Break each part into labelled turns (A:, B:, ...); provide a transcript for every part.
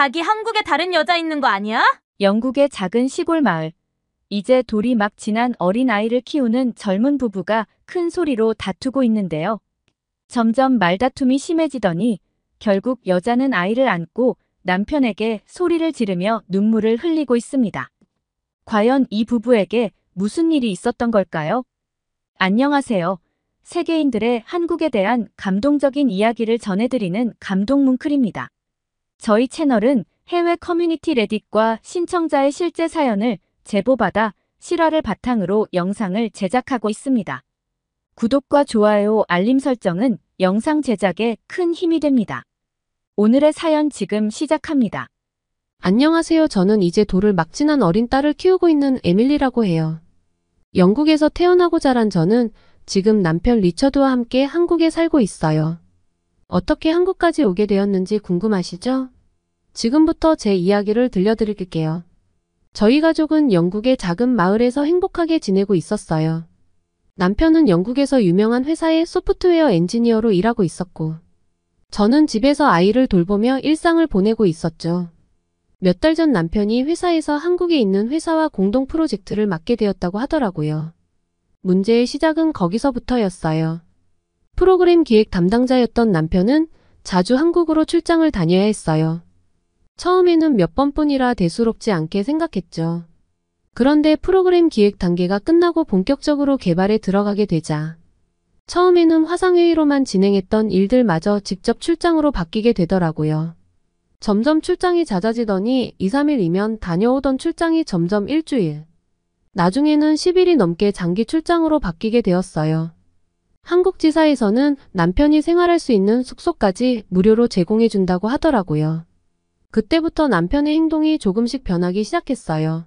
A: 자기 한국에 다른 여자 있는 거 아니야?
B: 영국의 작은 시골 마을. 이제 돌이 막 지난 어린아이를 키우는 젊은 부부가 큰 소리로 다투고 있는데요. 점점 말다툼이 심해지더니 결국 여자는 아이를 안고 남편에게 소리를 지르며 눈물을 흘리고 있습니다. 과연 이 부부에게 무슨 일이 있었던 걸까요? 안녕하세요. 세계인들의 한국에 대한 감동적인 이야기를 전해드리는 감동뭉클입니다. 저희 채널은 해외 커뮤니티 레딧과 신청자의 실제 사연을 제보받아 실화를 바탕으로 영상을 제작하고 있습니다. 구독과 좋아요, 알림 설정은 영상 제작에 큰 힘이 됩니다. 오늘의 사연 지금 시작합니다.
C: 안녕하세요. 저는 이제 돌을 막 지난 어린 딸을 키우고 있는 에밀리라고 해요. 영국에서 태어나고 자란 저는 지금 남편 리처드와 함께 한국에 살고 있어요. 어떻게 한국까지 오게 되었는지 궁금하시죠? 지금부터 제 이야기를 들려드릴게요. 저희 가족은 영국의 작은 마을에서 행복하게 지내고 있었어요. 남편은 영국에서 유명한 회사의 소프트웨어 엔지니어로 일하고 있었고, 저는 집에서 아이를 돌보며 일상을 보내고 있었죠. 몇 달 전 남편이 회사에서 한국에 있는 회사와 공동 프로젝트를 맡게 되었다고 하더라고요. 문제의 시작은 거기서부터였어요. 프로그램 기획 담당자였던 남편은 자주 한국으로 출장을 다녀야 했어요. 처음에는 몇 번뿐이라 대수롭지 않게 생각했죠. 그런데 프로그램 기획 단계가 끝나고 본격적으로 개발에 들어가게 되자 처음에는 화상회의로만 진행했던 일들마저 직접 출장으로 바뀌게 되더라고요. 점점 출장이 잦아지더니 2, 3일이면 다녀오던 출장이 점점 일주일, 나중에는 10일이 넘게 장기 출장으로 바뀌게 되었어요. 한국 지사에서는 남편이 생활할 수 있는 숙소까지 무료로 제공해준다고 하더라고요. 그때부터 남편의 행동이 조금씩 변하기 시작했어요.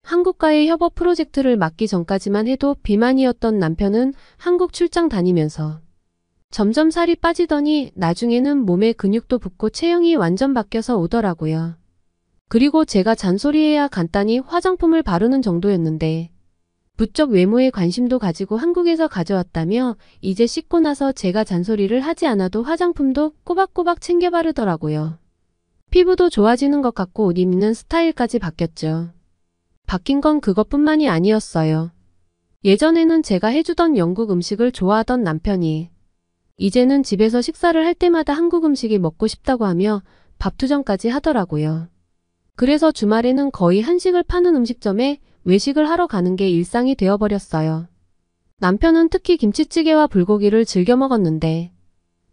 C: 한국과의 협업 프로젝트를 맡기 전까지만 해도 비만이었던 남편은 한국 출장 다니면서 점점 살이 빠지더니 나중에는 몸에 근육도 붙고 체형이 완전 바뀌어서 오더라고요. 그리고 제가 잔소리해야 간단히 화장품을 바르는 정도였는데 부쩍 외모에 관심도 가지고 한국에서 가져왔다며 이제 씻고 나서 제가 잔소리를 하지 않아도 화장품도 꼬박꼬박 챙겨 바르더라고요. 피부도 좋아지는 것 같고 옷 입는 스타일까지 바뀌었죠. 바뀐 건 그것뿐만이 아니었어요. 예전에는 제가 해주던 영국 음식을 좋아하던 남편이 이제는 집에서 식사를 할 때마다 한국 음식이 먹고 싶다고 하며 밥투정까지 하더라고요. 그래서 주말에는 거의 한식을 파는 음식점에 외식을 하러 가는 게 일상이 되어버렸어요. 남편은 특히 김치찌개와 불고기를 즐겨 먹었는데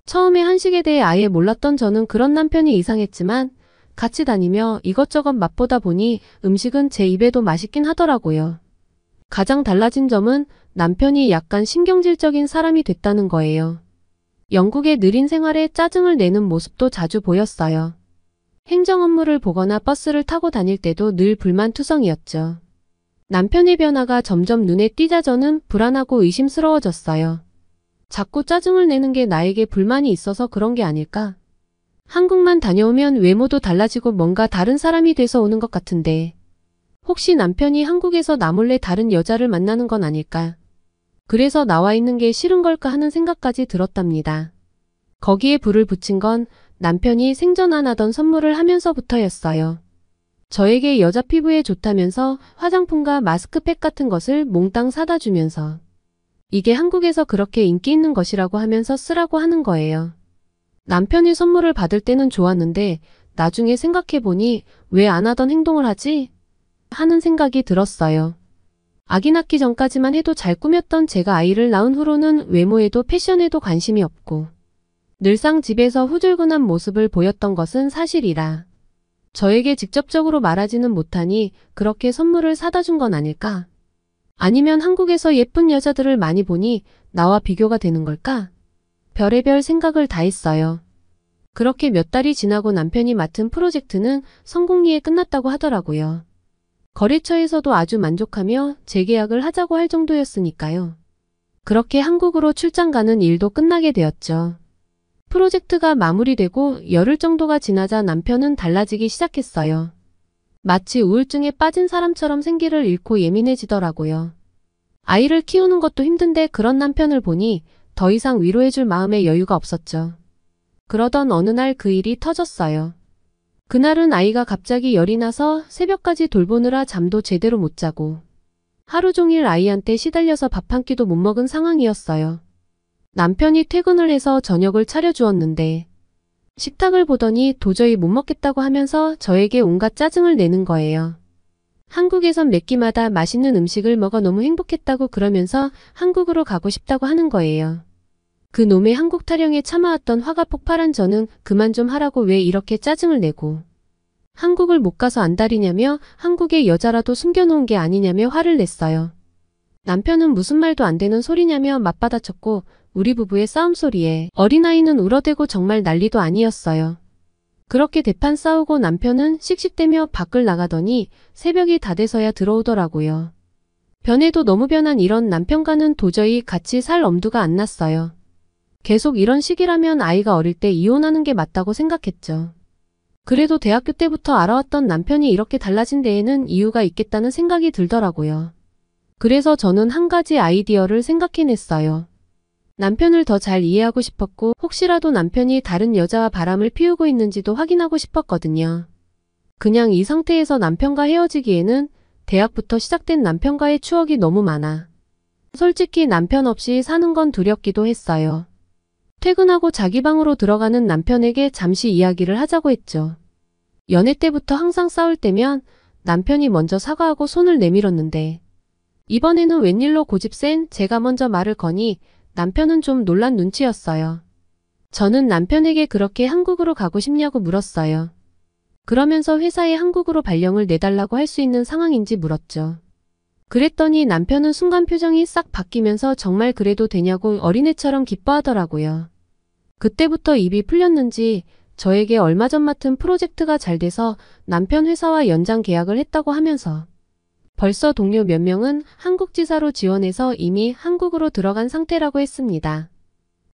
C: 처음에 한식에 대해 아예 몰랐던 저는 그런 남편이 이상했지만 같이 다니며 이것저것 맛보다 보니 음식은 제 입에도 맛있긴 하더라고요. 가장 달라진 점은 남편이 약간 신경질적인 사람이 됐다는 거예요. 영국의 느린 생활에 짜증을 내는 모습도 자주 보였어요. 행정 업무를 보거나 버스를 타고 다닐 때도 늘 불만투성이었죠. 남편의 변화가 점점 눈에 띄자 저는 불안하고 의심스러워졌어요. 자꾸 짜증을 내는 게 나에게 불만이 있어서 그런 게 아닐까? 한국만 다녀오면 외모도 달라지고 뭔가 다른 사람이 돼서 오는 것 같은데 혹시 남편이 한국에서 나 몰래 다른 여자를 만나는 건 아닐까? 그래서 나와 있는 게 싫은 걸까 하는 생각까지 들었답니다. 거기에 불을 붙인 건 남편이 생전 안 하던 선물을 하면서부터였어요. 저에게 여자 피부에 좋다면서 화장품과 마스크팩 같은 것을 몽땅 사다 주면서 이게 한국에서 그렇게 인기 있는 것이라고 하면서 쓰라고 하는 거예요. 남편이 선물을 받을 때는 좋았는데 나중에 생각해보니 왜 안 하던 행동을 하지? 하는 생각이 들었어요. 아기 낳기 전까지만 해도 잘 꾸몄던 제가 아이를 낳은 후로는 외모에도 패션에도 관심이 없고 늘상 집에서 후줄근한 모습을 보였던 것은 사실이라 저에게 직접적으로 말하지는 못하니 그렇게 선물을 사다 준 건 아닐까? 아니면 한국에서 예쁜 여자들을 많이 보니 나와 비교가 되는 걸까? 별의별 생각을 다 했어요. 그렇게 몇 달이 지나고 남편이 맡은 프로젝트는 성공리에 끝났다고 하더라고요. 거래처에서도 아주 만족하며 재계약을 하자고 할 정도였으니까요. 그렇게 한국으로 출장 가는 일도 끝나게 되었죠. 프로젝트가 마무리되고 열흘 정도가 지나자 남편은 달라지기 시작했어요. 마치 우울증에 빠진 사람처럼 생기를 잃고 예민해지더라고요. 아이를 키우는 것도 힘든데 그런 남편을 보니 더 이상 위로해줄 마음의 여유가 없었죠. 그러던 어느 날 그 일이 터졌어요. 그날은 아이가 갑자기 열이 나서 새벽까지 돌보느라 잠도 제대로 못 자고 하루 종일 아이한테 시달려서 밥 한 끼도 못 먹은 상황이었어요. 남편이 퇴근을 해서 저녁을 차려주었는데 식탁을 보더니 도저히 못 먹겠다고 하면서 저에게 온갖 짜증을 내는 거예요. 한국에선 몇 끼마다 맛있는 음식을 먹어 너무 행복했다고 그러면서 한국으로 가고 싶다고 하는 거예요. 그 놈의 한국 타령에 참아왔던 화가 폭발한 저는 그만 좀 하라고 왜 이렇게 짜증을 내고 한국을 못 가서 안달이냐며 한국의 여자라도 숨겨놓은 게 아니냐며 화를 냈어요. 남편은 무슨 말도 안 되는 소리냐며 맞받아쳤고 우리 부부의 싸움 소리에 어린아이는 울어대고 정말 난리도 아니었어요. 그렇게 대판 싸우고 남편은 씩씩대며 밖을 나가더니 새벽이 다 돼서야 들어오더라고요. 변해도 너무 변한 이런 남편과는 도저히 같이 살 엄두가 안 났어요. 계속 이런 식이라면 아이가 어릴 때 이혼하는 게 맞다고 생각했죠. 그래도 대학교 때부터 알아왔던 남편이 이렇게 달라진 데에는 이유가 있겠다는 생각이 들더라고요. 그래서 저는 한 가지 아이디어를 생각해냈어요. 남편을 더 잘 이해하고 싶었고 혹시라도 남편이 다른 여자와 바람을 피우고 있는지도 확인하고 싶었거든요. 그냥 이 상태에서 남편과 헤어지기에는 대학부터 시작된 남편과의 추억이 너무 많아. 솔직히 남편 없이 사는 건 두렵기도 했어요. 퇴근하고 자기 방으로 들어가는 남편에게 잠시 이야기를 하자고 했죠. 연애 때부터 항상 싸울 때면 남편이 먼저 사과하고 손을 내밀었는데 이번에는 웬일로 고집센 제가 먼저 말을 거니 남편은 좀 놀란 눈치였어요. 저는 남편에게 그렇게 한국으로 가고 싶냐고 물었어요. 그러면서 회사에 한국으로 발령을 내달라고 할 수 있는 상황인지 물었죠. 그랬더니 남편은 순간 표정이 싹 바뀌면서 정말 그래도 되냐고 어린애처럼 기뻐하더라고요. 그때부터 입이 풀렸는지 저에게 얼마 전 맡은 프로젝트가 잘 돼서 남편 회사와 연장 계약을 했다고 하면서 벌써 동료 몇 명은 한국지사로 지원해서 이미 한국으로 들어간 상태라고 했습니다.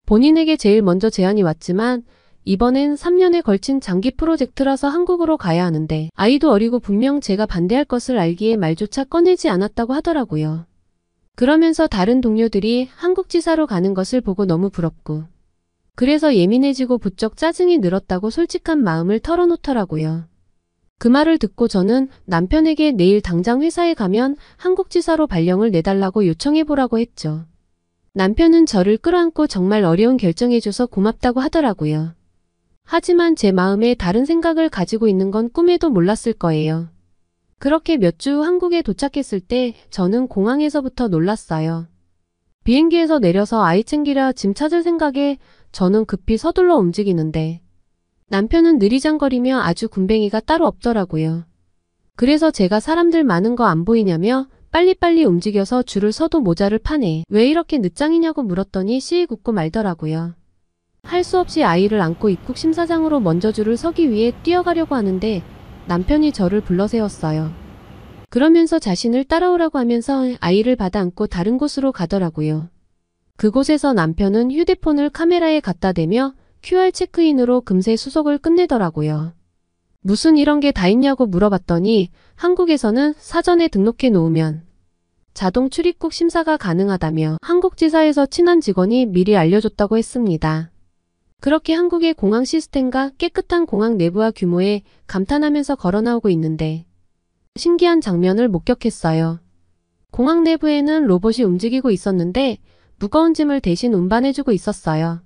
C: 본인에게 제일 먼저 제안이 왔지만 이번엔 3년에 걸친 장기 프로젝트라서 한국으로 가야 하는데 아이도 어리고 분명 제가 반대할 것을 알기에 말조차 꺼내지 않았다고 하더라고요. 그러면서 다른 동료들이 한국지사로 가는 것을 보고 너무 부럽고 그래서 예민해지고 부쩍 짜증이 늘었다고 솔직한 마음을 털어놓더라고요. 그 말을 듣고 저는 남편에게 내일 당장 회사에 가면 한국지사로 발령을 내달라고 요청해보라고 했죠. 남편은 저를 끌어안고 정말 어려운 결정해줘서 고맙다고 하더라고요. 하지만 제 마음에 다른 생각을 가지고 있는 건 꿈에도 몰랐을 거예요. 그렇게 몇 주 한국에 도착했을 때 저는 공항에서부터 놀랐어요. 비행기에서 내려서 아이 챙기려 짐 찾을 생각에 저는 급히 서둘러 움직이는데 남편은 느리장거리며 아주 군뱅이가 따로 없더라고요. 그래서 제가 사람들 많은 거 안 보이냐며 빨리빨리 움직여서 줄을 서도 모자를 파네. 왜 이렇게 늦장이냐고 물었더니 시익 웃고 말더라고요. 할 수 없이 아이를 안고 입국 심사장으로 먼저 줄을 서기 위해 뛰어가려고 하는데 남편이 저를 불러 세웠어요. 그러면서 자신을 따라오라고 하면서 아이를 받아 안고 다른 곳으로 가더라고요. 그곳에서 남편은 휴대폰을 카메라에 갖다 대며 QR 체크인으로 금세 수속을 끝내더라고요. 무슨 이런 게 다 있냐고 물어봤더니 한국에서는 사전에 등록해 놓으면 자동 출입국 심사가 가능하다며 한국지사에서 친한 직원이 미리 알려줬다고 했습니다. 그렇게 한국의 공항 시스템과 깨끗한 공항 내부와 규모에 감탄하면서 걸어 나오고 있는데 신기한 장면을 목격했어요. 공항 내부에는 로봇이 움직이고 있었는데 무거운 짐을 대신 운반해주고 있었어요.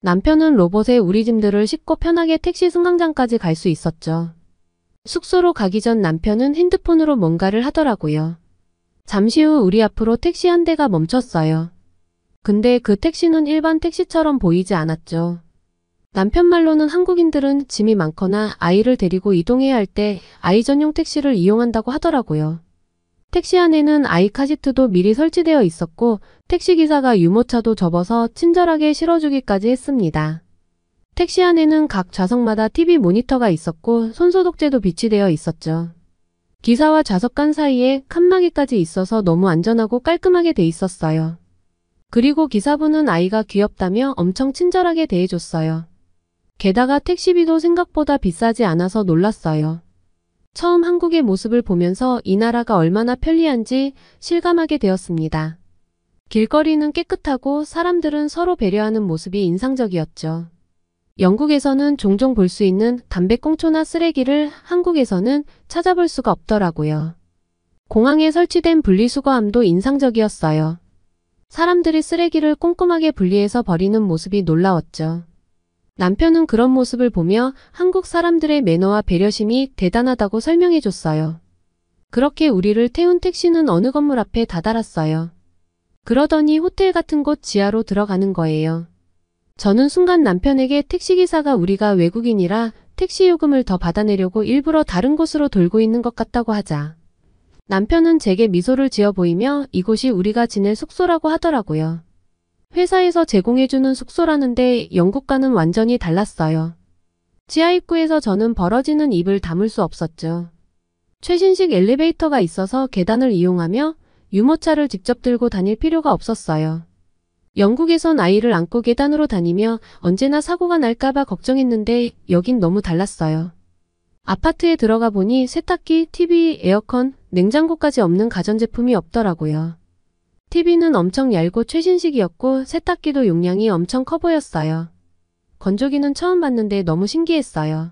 C: 남편은 로봇에 우리 짐들을 싣고 편하게 택시 승강장까지 갈 수 있었죠. 숙소로 가기 전 남편은 핸드폰으로 뭔가를 하더라고요. 잠시 후 우리 앞으로 택시 한 대가 멈췄어요. 근데 그 택시는 일반 택시처럼 보이지 않았죠. 남편 말로는 한국인들은 짐이 많거나 아이를 데리고 이동해야 할 때 아이 전용 택시를 이용한다고 하더라고요. 택시 안에는 아이 카시트도 미리 설치되어 있었고 택시기사가 유모차도 접어서 친절하게 실어주기까지 했습니다. 택시 안에는 각 좌석마다 TV 모니터가 있었고 손소독제도 비치되어 있었죠. 기사와 좌석간 사이에 칸막이까지 있어서 너무 안전하고 깔끔하게 돼 있었어요. 그리고 기사분은 아이가 귀엽다며 엄청 친절하게 대해줬어요. 게다가 택시비도 생각보다 비싸지 않아서 놀랐어요. 처음 한국의 모습을 보면서 이 나라가 얼마나 편리한지 실감하게 되었습니다. 길거리는 깨끗하고 사람들은 서로 배려하는 모습이 인상적이었죠. 영국에서는 종종 볼 수 있는 담배꽁초나 쓰레기를 한국에서는 찾아볼 수가 없더라고요. 공항에 설치된 분리수거함도 인상적이었어요. 사람들이 쓰레기를 꼼꼼하게 분리해서 버리는 모습이 놀라웠죠. 남편은 그런 모습을 보며 한국 사람들의 매너와 배려심이 대단하다고 설명해줬어요. 그렇게 우리를 태운 택시는 어느 건물 앞에 다다랐어요. 그러더니 호텔 같은 곳 지하로 들어가는 거예요. 저는 순간 남편에게 택시기사가 우리가 외국인이라 택시 요금을 더 받아내려고 일부러 다른 곳으로 돌고 있는 것 같다고 하자. 남편은 제게 미소를 지어 보이며 이곳이 우리가 지낼 숙소라고 하더라고요. 회사에서 제공해주는 숙소라는데 영국과는 완전히 달랐어요. 지하 입구에서 저는 벌어지는 입을 다물 수 없었죠. 최신식 엘리베이터가 있어서 계단을 이용하며 유모차를 직접 들고 다닐 필요가 없었어요. 영국에선 아이를 안고 계단으로 다니며 언제나 사고가 날까봐 걱정했는데 여긴 너무 달랐어요. 아파트에 들어가 보니 세탁기, TV, 에어컨, 냉장고까지 없는 가전제품이 없더라고요. TV는 엄청 얇고 최신식이었고 세탁기도 용량이 엄청 커 보였어요. 건조기는 처음 봤는데 너무 신기했어요.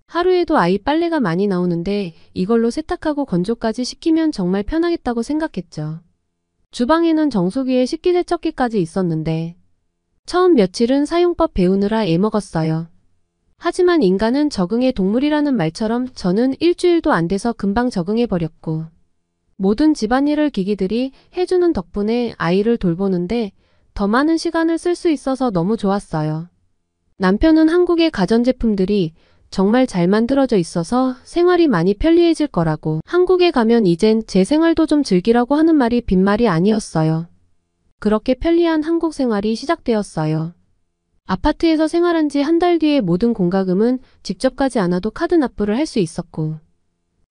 C: 하루에도 아이 빨래가 많이 나오는데 이걸로 세탁하고 건조까지 시키면 정말 편하겠다고 생각했죠. 주방에는 정수기에 식기세척기까지 있었는데 처음 며칠은 사용법 배우느라 애먹었어요. 하지만 인간은 적응의 동물이라는 말처럼 저는 일주일도 안 돼서 금방 적응해버렸고 모든 집안일을 기기들이 해주는 덕분에 아이를 돌보는데 더 많은 시간을 쓸 수 있어서 너무 좋았어요. 남편은 한국의 가전제품들이 정말 잘 만들어져 있어서 생활이 많이 편리해질 거라고 한국에 가면 이젠 제 생활도 좀 즐기라고 하는 말이 빈말이 아니었어요. 그렇게 편리한 한국 생활이 시작되었어요. 아파트에서 생활한 지 한 달 뒤에 모든 공과금은 직접 가지 않아도 카드 납부를 할 수 있었고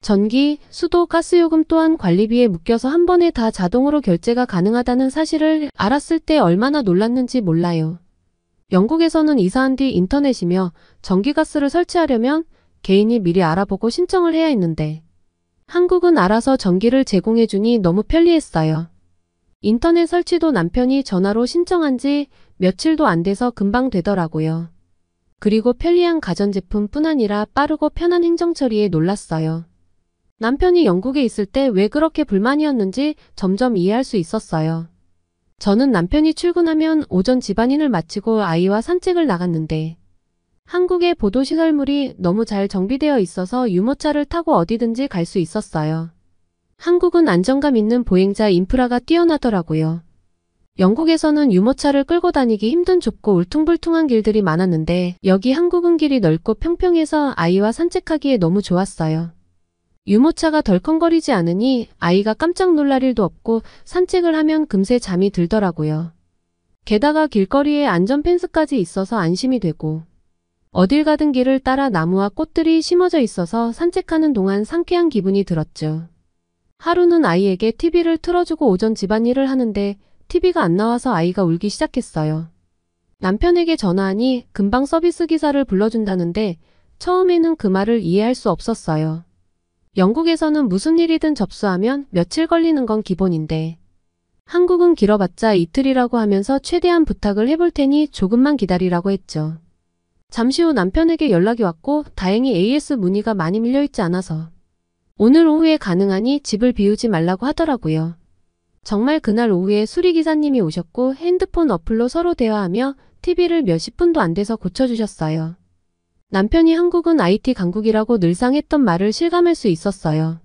C: 전기, 수도, 가스요금 또한 관리비에 묶여서 한 번에 다 자동으로 결제가 가능하다는 사실을 알았을 때 얼마나 놀랐는지 몰라요. 영국에서는 이사한 뒤 인터넷이며 전기가스를 설치하려면 개인이 미리 알아보고 신청을 해야 했는데 한국은 알아서 전기를 제공해주니 너무 편리했어요. 인터넷 설치도 남편이 전화로 신청한 지 며칠도 안 돼서 금방 되더라고요. 그리고 편리한 가전제품뿐 아니라 빠르고 편한 행정처리에 놀랐어요. 남편이 영국에 있을 때 왜 그렇게 불만이었는지 점점 이해할 수 있었어요. 저는 남편이 출근하면 오전 집안일을 마치고 아이와 산책을 나갔는데 한국의 보도시설물이 너무 잘 정비되어 있어서 유모차를 타고 어디든지 갈 수 있었어요. 한국은 안정감 있는 보행자 인프라가 뛰어나더라고요. 영국에서는 유모차를 끌고 다니기 힘든 좁고 울퉁불퉁한 길들이 많았는데 여기 한국은 길이 넓고 평평해서 아이와 산책하기에 너무 좋았어요. 유모차가 덜컹거리지 않으니 아이가 깜짝 놀랄 일도 없고 산책을 하면 금세 잠이 들더라고요. 게다가 길거리에 안전펜스까지 있어서 안심이 되고 어딜 가든 길을 따라 나무와 꽃들이 심어져 있어서 산책하는 동안 상쾌한 기분이 들었죠. 하루는 아이에게 TV를 틀어주고 오전 집안일을 하는데 TV가 안 나와서 아이가 울기 시작했어요. 남편에게 전화하니 금방 서비스 기사를 불러준다는데 처음에는 그 말을 이해할 수 없었어요. 영국에서는 무슨 일이든 접수하면 며칠 걸리는 건 기본인데 한국은 길어봤자 이틀이라고 하면서 최대한 부탁을 해볼 테니 조금만 기다리라고 했죠. 잠시 후 남편에게 연락이 왔고 다행히 AS 문의가 많이 밀려있지 않아서 오늘 오후에 가능하니 집을 비우지 말라고 하더라고요. 정말 그날 오후에 수리기사님이 오셨고 핸드폰 어플로 서로 대화하며 TV를 몇십 분도 안 돼서 고쳐주셨어요. 남편이 한국은 IT 강국이라고 늘상 했던 말을 실감할 수 있었어요.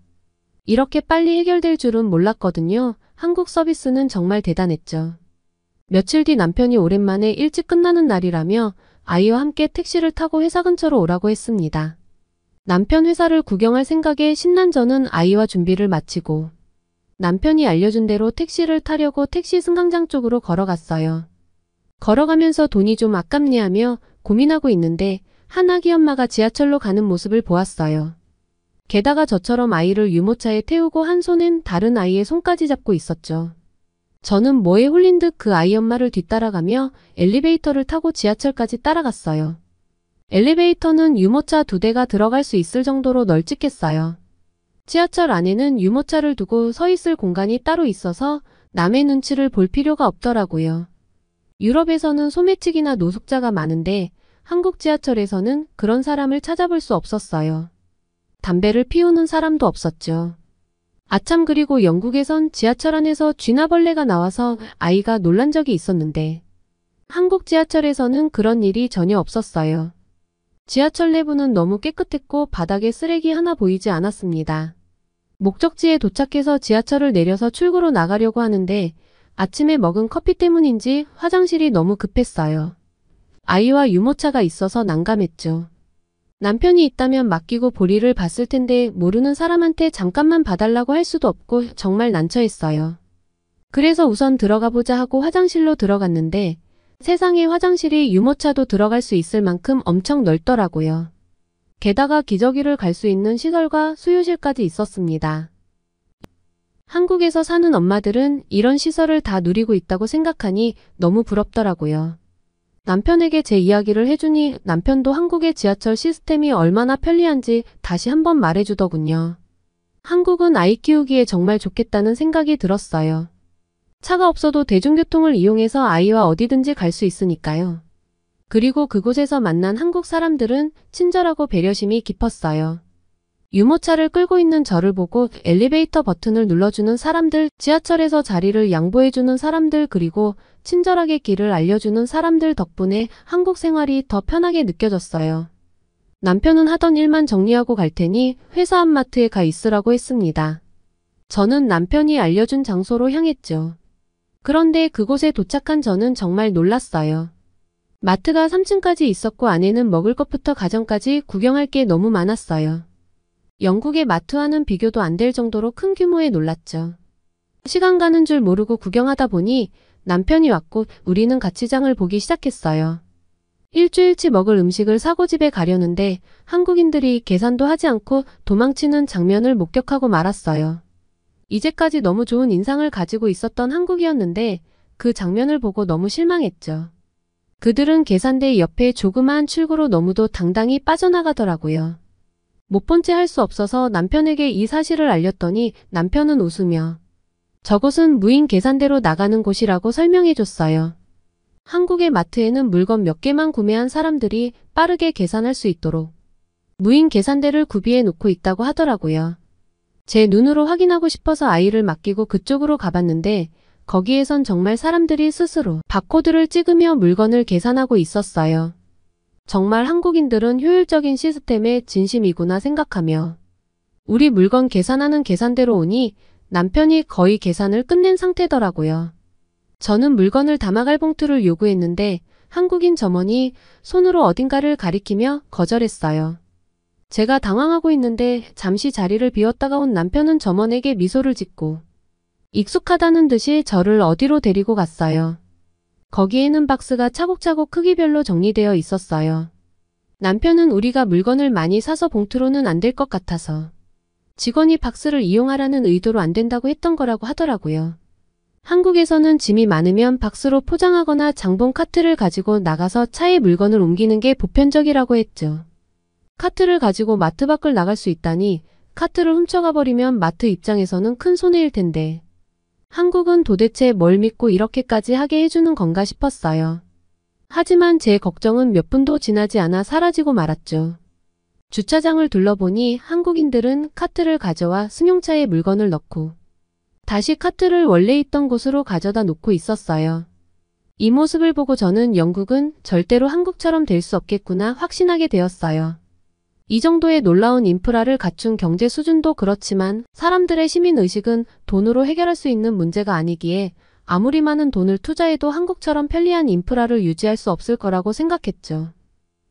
C: 이렇게 빨리 해결될 줄은 몰랐거든요. 한국 서비스는 정말 대단했죠. 며칠 뒤 남편이 오랜만에 일찍 끝나는 날이라며 아이와 함께 택시를 타고 회사 근처로 오라고 했습니다. 남편 회사를 구경할 생각에 신난 저는 아이와 준비를 마치고 남편이 알려준 대로 택시를 타려고 택시 승강장 쪽으로 걸어갔어요. 걸어가면서 돈이 좀 아깝네 하며 고민하고 있는데 한 아기 엄마가 지하철로 가는 모습을 보았어요. 게다가 저처럼 아이를 유모차에 태우고 한 손엔 다른 아이의 손까지 잡고 있었죠. 저는 뭐에 홀린 듯 그 아이 엄마를 뒤따라가며 엘리베이터를 타고 지하철까지 따라갔어요. 엘리베이터는 유모차 2대가 들어갈 수 있을 정도로 널찍했어요. 지하철 안에는 유모차를 두고 서 있을 공간이 따로 있어서 남의 눈치를 볼 필요가 없더라고요. 유럽에서는 소매치기나 노숙자가 많은데 한국 지하철에서는 그런 사람을 찾아볼 수 없었어요. 담배를 피우는 사람도 없었죠. 아참, 그리고 영국에선 지하철 안에서 쥐나벌레가 나와서 아이가 놀란 적이 있었는데 한국 지하철에서는 그런 일이 전혀 없었어요. 지하철 내부는 너무 깨끗했고 바닥에 쓰레기 하나 보이지 않았습니다. 목적지에 도착해서 지하철을 내려서 출구로 나가려고 하는데 아침에 먹은 커피 때문인지 화장실이 너무 급했어요. 아이와 유모차가 있어서 난감했죠. 남편이 있다면 맡기고 볼일을 봤을 텐데 모르는 사람한테 잠깐만 봐달라고 할 수도 없고 정말 난처했어요. 그래서 우선 들어가 보자 하고 화장실로 들어갔는데 세상에, 화장실이 유모차도 들어갈 수 있을 만큼 엄청 넓더라고요. 게다가 기저귀를 갈 수 있는 시설과 수유실까지 있었습니다. 한국에서 사는 엄마들은 이런 시설을 다 누리고 있다고 생각하니 너무 부럽더라고요. 남편에게 제 이야기를 해주니 남편도 한국의 지하철 시스템이 얼마나 편리한지 다시 한번 말해주더군요. 한국은 아이 키우기에 정말 좋겠다는 생각이 들었어요. 차가 없어도 대중교통을 이용해서 아이와 어디든지 갈 수 있으니까요. 그리고 그곳에서 만난 한국 사람들은 친절하고 배려심이 깊었어요. 유모차를 끌고 있는 저를 보고 엘리베이터 버튼을 눌러주는 사람들, 지하철에서 자리를 양보해주는 사람들, 그리고 친절하게 길을 알려주는 사람들 덕분에 한국 생활이 더 편하게 느껴졌어요. 남편은 하던 일만 정리하고 갈 테니 회사 앞 마트에 가 있으라고 했습니다. 저는 남편이 알려준 장소로 향했죠. 그런데 그곳에 도착한 저는 정말 놀랐어요. 마트가 3층까지 있었고 안에는 먹을 것부터 가전까지 구경할 게 너무 많았어요. 영국의 마트와는 비교도 안 될 정도로 큰 규모에 놀랐죠. 시간 가는 줄 모르고 구경하다 보니 남편이 왔고 우리는 같이 장을 보기 시작했어요. 일주일치 먹을 음식을 사고 집에 가려는데 한국인들이 계산도 하지 않고 도망치는 장면을 목격하고 말았어요. 이제까지 너무 좋은 인상을 가지고 있었던 한국이었는데 그 장면을 보고 너무 실망했죠. 그들은 계산대 옆에 조그마한 출구로 너무도 당당히 빠져나가더라고요. 못 본 채 할 수 없어서 남편에게 이 사실을 알렸더니 남편은 웃으며 저곳은 무인 계산대로 나가는 곳이라고 설명해줬어요. 한국의 마트에는 물건 몇 개만 구매한 사람들이 빠르게 계산할 수 있도록 무인 계산대를 구비해 놓고 있다고 하더라고요. 제 눈으로 확인하고 싶어서 아이를 맡기고 그쪽으로 가봤는데 거기에선 정말 사람들이 스스로 바코드를 찍으며 물건을 계산하고 있었어요. 정말 한국인들은 효율적인 시스템에 진심이구나 생각하며 우리 물건 계산하는 계산대로 오니 남편이 거의 계산을 끝낸 상태더라고요. 저는 물건을 담아갈 봉투를 요구했는데 한국인 점원이 손으로 어딘가를 가리키며 거절했어요. 제가 당황하고 있는데 잠시 자리를 비웠다가 온 남편은 점원에게 미소를 짓고 익숙하다는 듯이 저를 어디로 데리고 갔어요. 거기에는 박스가 차곡차곡 크기별로 정리되어 있었어요. 남편은 우리가 물건을 많이 사서 봉투로는 안 될 것 같아서 직원이 박스를 이용하라는 의도로 안 된다고 했던 거라고 하더라고요. 한국에서는 짐이 많으면 박스로 포장하거나 장본 카트를 가지고 나가서 차에 물건을 옮기는 게 보편적이라고 했죠. 카트를 가지고 마트 밖을 나갈 수 있다니 카트를 훔쳐가 버리면 마트 입장에서는 큰 손해일 텐데 한국은 도대체 뭘 믿고 이렇게까지 하게 해주는 건가 싶었어요. 하지만 제 걱정은 몇 분도 지나지 않아 사라지고 말았죠. 주차장을 둘러보니 한국인들은 카트를 가져와 승용차에 물건을 넣고 다시 카트를 원래 있던 곳으로 가져다 놓고 있었어요. 이 모습을 보고 저는 영국은 절대로 한국처럼 될 수 없겠구나 확신하게 되었어요. 이 정도의 놀라운 인프라를 갖춘 경제 수준도 그렇지만 사람들의 시민의식은 돈으로 해결할 수 있는 문제가 아니기에 아무리 많은 돈을 투자해도 한국처럼 편리한 인프라를 유지할 수 없을 거라고 생각했죠.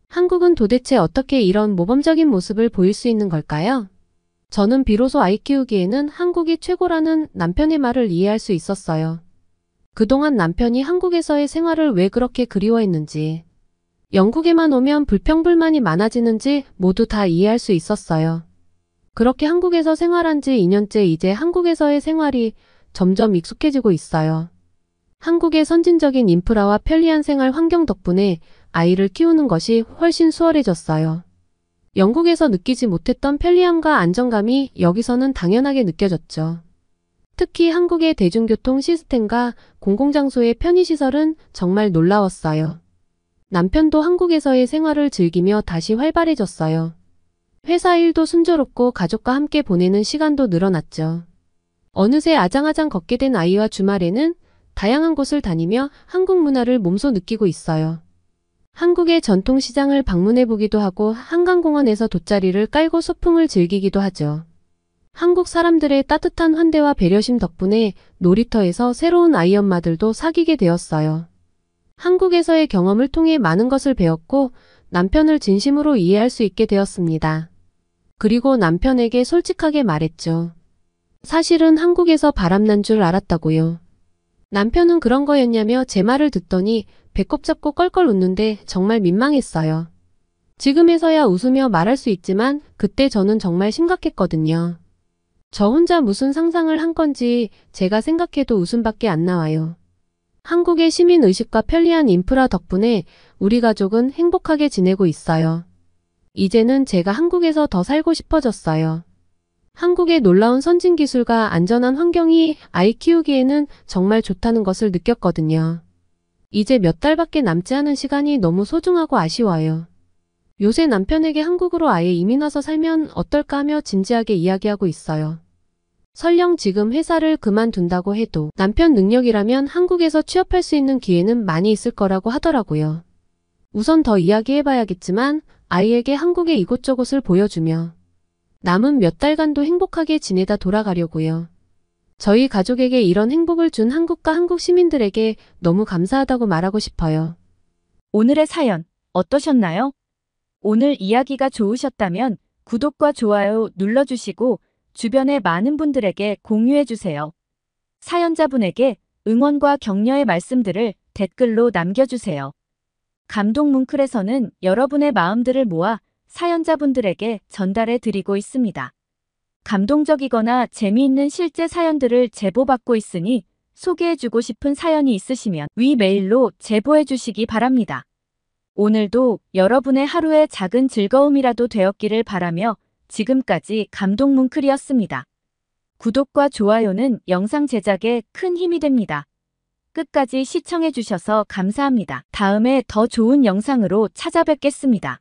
C: 한국은 도대체 어떻게 이런 모범적인 모습을 보일 수 있는 걸까요? 저는 비로소 아이 키우기에는 한국이 최고라는 남편의 말을 이해할 수 있었어요. 그동안 남편이 한국에서의 생활을 왜 그렇게 그리워했는지, 영국에만 오면 불평불만이 많아지는지 모두 다 이해할 수 있었어요. 그렇게 한국에서 생활한 지 2년째 이제 한국에서의 생활이 점점 익숙해지고 있어요. 한국의 선진적인 인프라와 편리한 생활 환경 덕분에 아이를 키우는 것이 훨씬 수월해졌어요. 영국에서 느끼지 못했던 편리함과 안정감이 여기서는 당연하게 느껴졌죠. 특히 한국의 대중교통 시스템과 공공장소의 편의시설은 정말 놀라웠어요. 남편도 한국에서의 생활을 즐기며 다시 활발해졌어요. 회사 일도 순조롭고 가족과 함께 보내는 시간도 늘어났죠. 어느새 아장아장 걷게 된 아이와 주말에는 다양한 곳을 다니며 한국 문화를 몸소 느끼고 있어요. 한국의 전통시장을 방문해보기도 하고 한강공원에서 돗자리를 깔고 소풍을 즐기기도 하죠. 한국 사람들의 따뜻한 환대와 배려심 덕분에 놀이터에서 새로운 아이 엄마들도 사귀게 되었어요. 한국에서의 경험을 통해 많은 것을 배웠고 남편을 진심으로 이해할 수 있게 되었습니다. 그리고 남편에게 솔직하게 말했죠. 사실은 한국에서 바람난 줄 알았다고요. 남편은 그런 거였냐며 제 말을 듣더니 배꼽 잡고 껄껄 웃는데 정말 민망했어요. 지금에서야 웃으며 말할 수 있지만 그때 저는 정말 심각했거든요. 저 혼자 무슨 상상을 한 건지 제가 생각해도 웃음밖에 안 나와요. 한국의 시민의식과 편리한 인프라 덕분에 우리 가족은 행복하게 지내고 있어요. 이제는 제가 한국에서 더 살고 싶어졌어요. 한국의 놀라운 선진기술과 안전한 환경이 아이 키우기에는 정말 좋다는 것을 느꼈거든요. 이제 몇 달밖에 남지 않은 시간이 너무 소중하고 아쉬워요. 요새 남편에게 한국으로 아예 이민 와서 살면 어떨까 하며 진지하게 이야기하고 있어요. 설령 지금 회사를 그만둔다고 해도 남편 능력이라면 한국에서 취업할 수 있는 기회는 많이 있을 거라고 하더라고요. 우선 더 이야기해봐야겠지만 아이에게 한국의 이곳저곳을 보여주며 남은 몇 달간도 행복하게 지내다 돌아가려고요. 저희 가족에게 이런 행복을 준 한국과 한국 시민들에게 너무 감사하다고 말하고 싶어요.
B: 오늘의 사연 어떠셨나요? 오늘 이야기가 좋으셨다면 구독과 좋아요 눌러주시고 주변의 많은 분들에게 공유해주세요. 사연자분에게 응원과 격려의 말씀들을 댓글로 남겨주세요. 감동 뭉클에서는 여러분의 마음들을 모아 사연자분들에게 전달해 드리고 있습니다. 감동적이거나 재미있는 실제 사연들을 제보받고 있으니 소개해주고 싶은 사연이 있으시면 위 메일로 제보해 주시기 바랍니다. 오늘도 여러분의 하루의 작은 즐거움이라도 되었기를 바라며 지금까지 감동 뭉클이었습니다. 구독과 좋아요는 영상 제작에 큰 힘이 됩니다. 끝까지 시청해 주셔서 감사합니다. 다음에 더 좋은 영상으로 찾아뵙겠습니다.